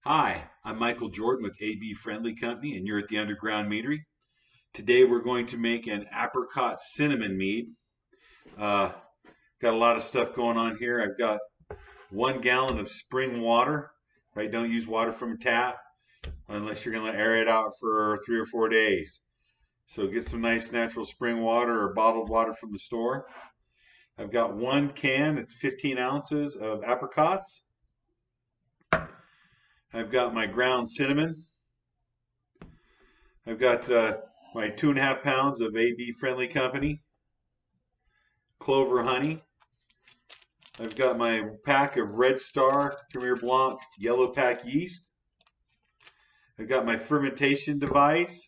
Hi, I'm Michael Jordan with AB Friendly Company, and you're at the Underground Meadery. Today we're going to make an apricot cinnamon mead. Uh, got a lot of stuff going on here. I've got 1 gallon of spring water. Right, don't use water from a tap unless you're going to air it out for 3 or 4 days. So get some nice natural spring water or bottled water from the store. I've got 1 can, it's 15 ounces of apricots. I've got my ground cinnamon. I've got my 2.5 pounds of AB Friendly Company clover honey. I've got my pack of Red Star Premier Blanc yellow pack yeast. I've got my fermentation device.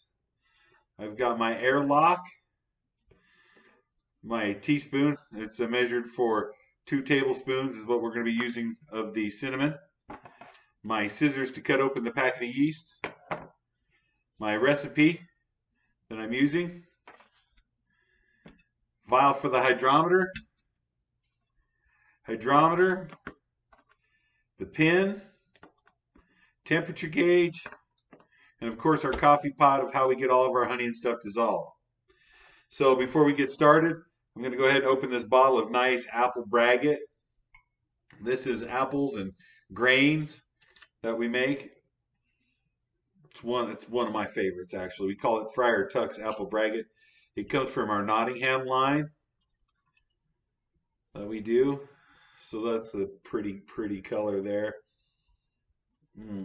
I've got my airlock. My teaspoon, it's measured for 2 tablespoons is what we're going to be using of the cinnamon. My scissors to cut open the packet of yeast. My recipe that I'm using. Vial for the hydrometer, the pin, temperature gauge, and of course our coffee pot of how we get all of our honey and stuff dissolved. So before we get started, I'm going to go ahead and open this bottle of nice apple braggot. This is apples and grains that we make. It's one of my favorites actually. We call it Friar Tuck's apple braggot. It comes from our Nottingham line that we do. So that's a pretty color there.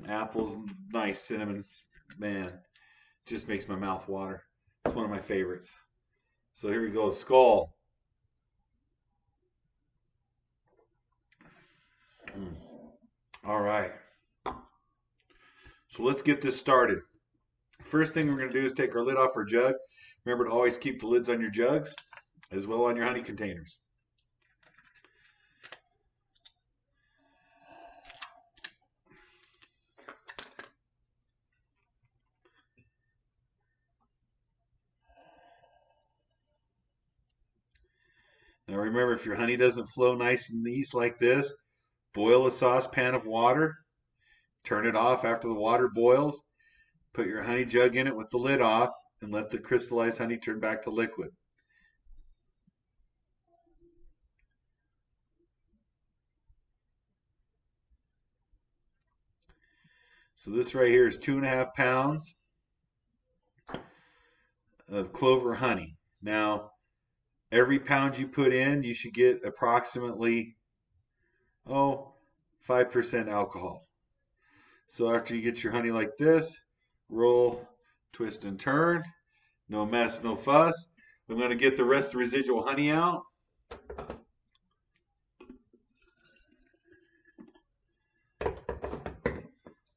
Apples, nice cinnamon, man, just makes my mouth water. It's one of my favorites. So here we go, skull. All right. So let's get this started. First thing we're going to do is take our lid off our jug. Remember to always keep the lids on your jugs as well on your honey containers. Now remember, if your honey doesn't flow nice and neat like this, boil a saucepan of water, turn it off after the water boils, put your honey jug in it with the lid off, and let the crystallized honey turn back to liquid. So this right here is 2.5 pounds of clover honey. Now, every pound you put in, you should get approximately 5% alcohol. So after you get your honey like this, roll, twist, and turn. No mess, no fuss. I'm going to get the rest of the residual honey out.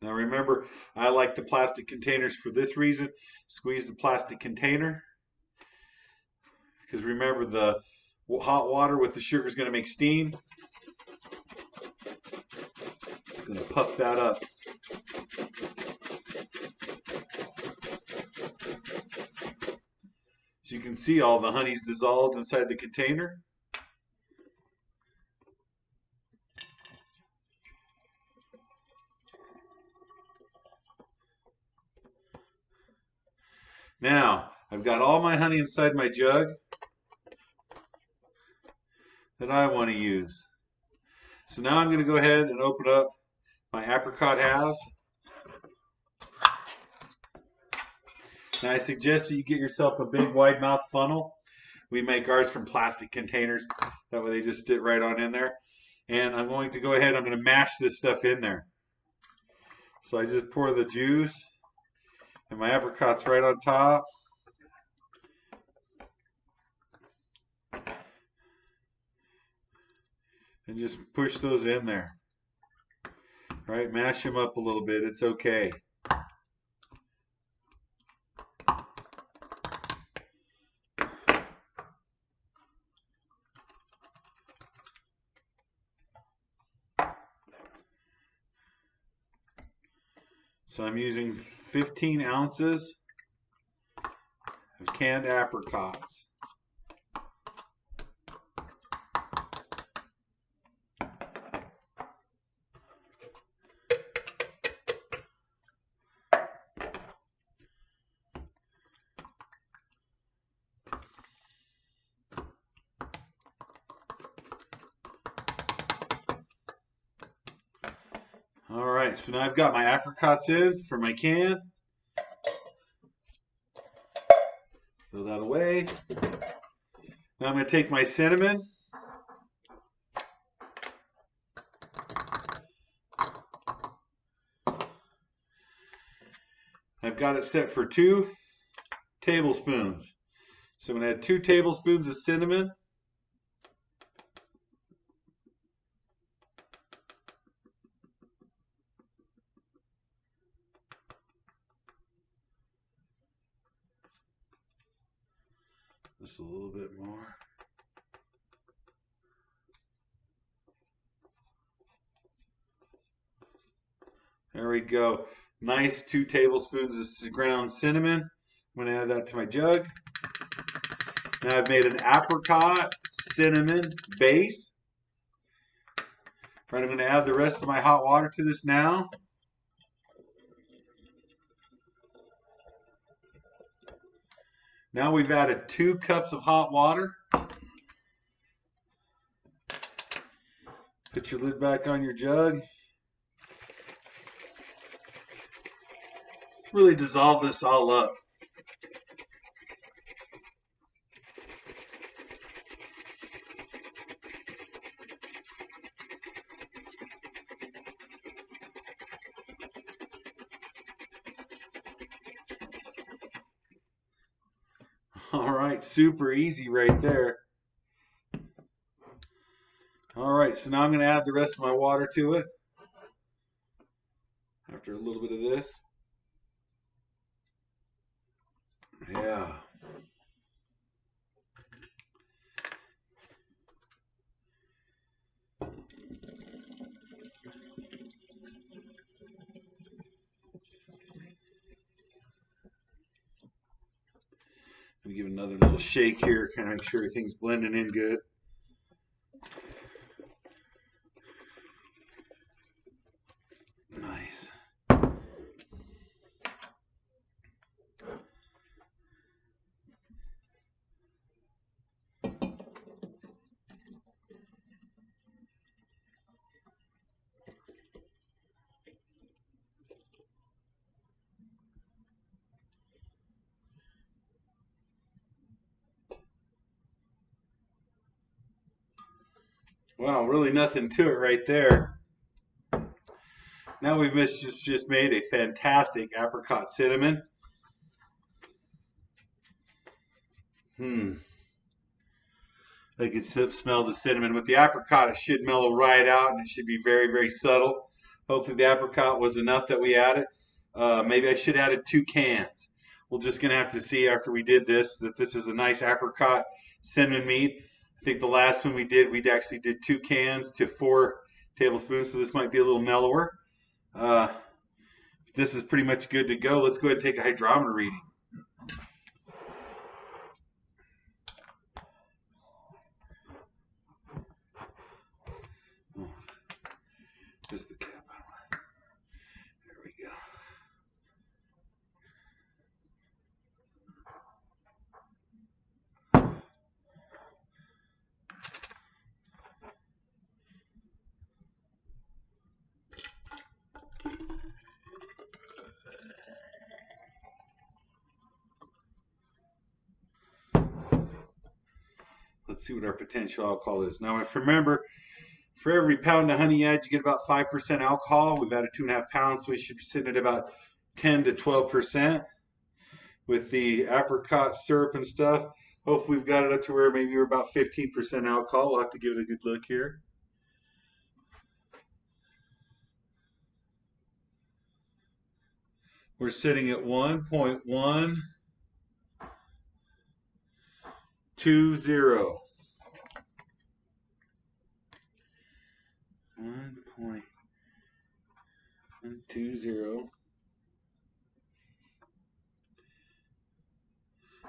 Now remember, I like the plastic containers for this reason. Squeeze the plastic container. Because remember, the hot water with the sugar is going to make steam. It's going to puff that up. So you can see all the honey's dissolved inside the container. Now, I've got all my honey inside my jug that I want to use. So now I'm going to go ahead and open up my apricot halves. Now I suggest that you get yourself a big wide mouth funnel. We make ours from plastic containers. That way they just fit right on in there. And I'm going to go ahead, I'm going to mash this stuff in there. So I just pour the juice and my apricots right on top. And just push those in there. Right, mash them up a little bit, it's okay. So I'm using 15 ounces of canned apricots. All right, so now I've got my apricots in for my can. Throw that away. Now I'm going to take my cinnamon. I've got it set for 2 tablespoons. So I'm going to add 2 tablespoons of cinnamon. Just a little bit more. There we go. Nice 2 tablespoons of ground cinnamon. I'm going to add that to my jug. Now I've made an apricot cinnamon base. Right, I'm going to add the rest of my hot water to this now. Now we've added 2 cups of hot water. Put your lid back on your jug. Really dissolve this all up. All right, super easy right there. All right, so now I'm going to add the rest of my water to it. After a little bit of this. Yeah. Let me give another little shake here, kind of make sure everything's blending in good. Nice. Wow, really nothing to it right there. Now we've just made a fantastic apricot cinnamon. I can smell the cinnamon. With the apricot, it should mellow right out, and it should be very, very subtle. Hopefully the apricot was enough that we added. Maybe I should have added 2 cans. We're just going to have to see after we did this that this is a nice apricot cinnamon mead. I think the last one we actually did 2 cans to 4 tablespoons, so this might be a little mellower. This is pretty much good to go. Let's go ahead and take a hydrometer reading. Just the cap. There we go. Let's see what our potential alcohol is. Now, if remember, for every pound of honey you add, you get about 5% alcohol. We've added 2.5 pounds, so we should be sitting at about 10 to 12% with the apricot syrup and stuff. Hopefully we've got it up to where maybe we're about 15% alcohol. We'll have to give it a good look here. We're sitting at 1.120. 1.120.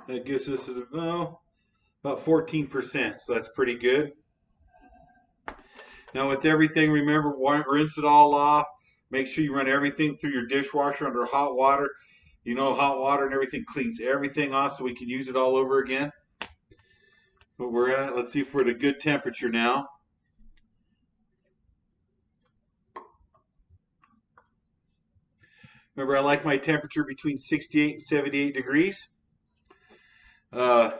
That gives us about 14%, so that's pretty good. Now with everything, remember, rinse it all off. Make sure you run everything through your dishwasher under hot water. You know, hot water and everything cleans everything off so we can use it all over again. But we're at, let's see if we're at a good temperature now. Remember, I like my temperature between 68 and 78 degrees. Uh,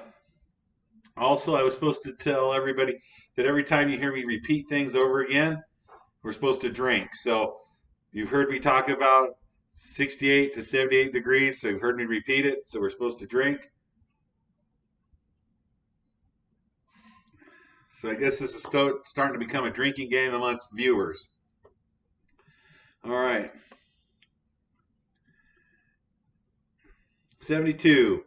Also, I was supposed to tell everybody that every time you hear me repeat things over again, we're supposed to drink. So you've heard me talk about 68 to 78 degrees, so you've heard me repeat it, so we're supposed to drink. So I guess this is starting to become a drinking game amongst viewers. All right. 72.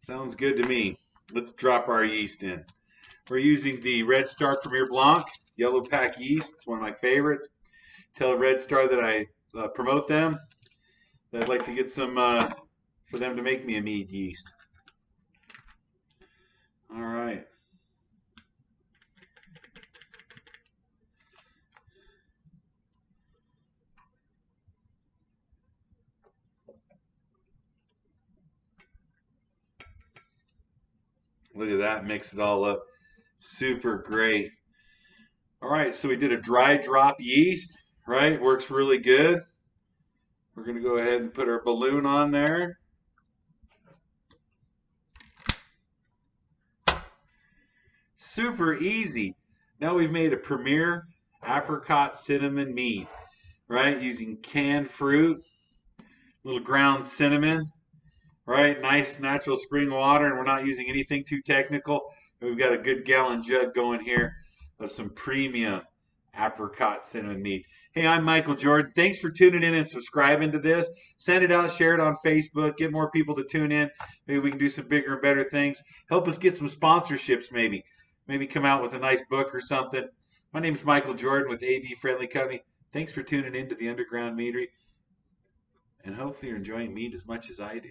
Sounds good to me. Let's drop our yeast in. We're using the Red Star Premier Blanc yellow pack yeast. It's one of my favorites. Tell Red Star that I promote them. That I'd like to get some for them to make me a mead yeast. All right. Look at that, mix it all up. Super great. All right, so we did a dry drop yeast, right? Works really good. We're going to go ahead and put our balloon on there. Super easy. Now we've made a premier apricot cinnamon mead, right? Using canned fruit, little ground cinnamon, right? Nice natural spring water, and we're not using anything too technical. We've got a good gallon jug going here of some premium apricot cinnamon mead. Hey, I'm Michael Jordan. Thanks for tuning in and subscribing to this. Send it out, share it on Facebook, get more people to tune in. Maybe we can do some bigger and better things. Help us get some sponsorships maybe. Maybe come out with a nice book or something. My name is Michael Jordan with AB Friendly Company. Thanks for tuning in to the Underground Meadery. And hopefully you're enjoying mead as much as I do.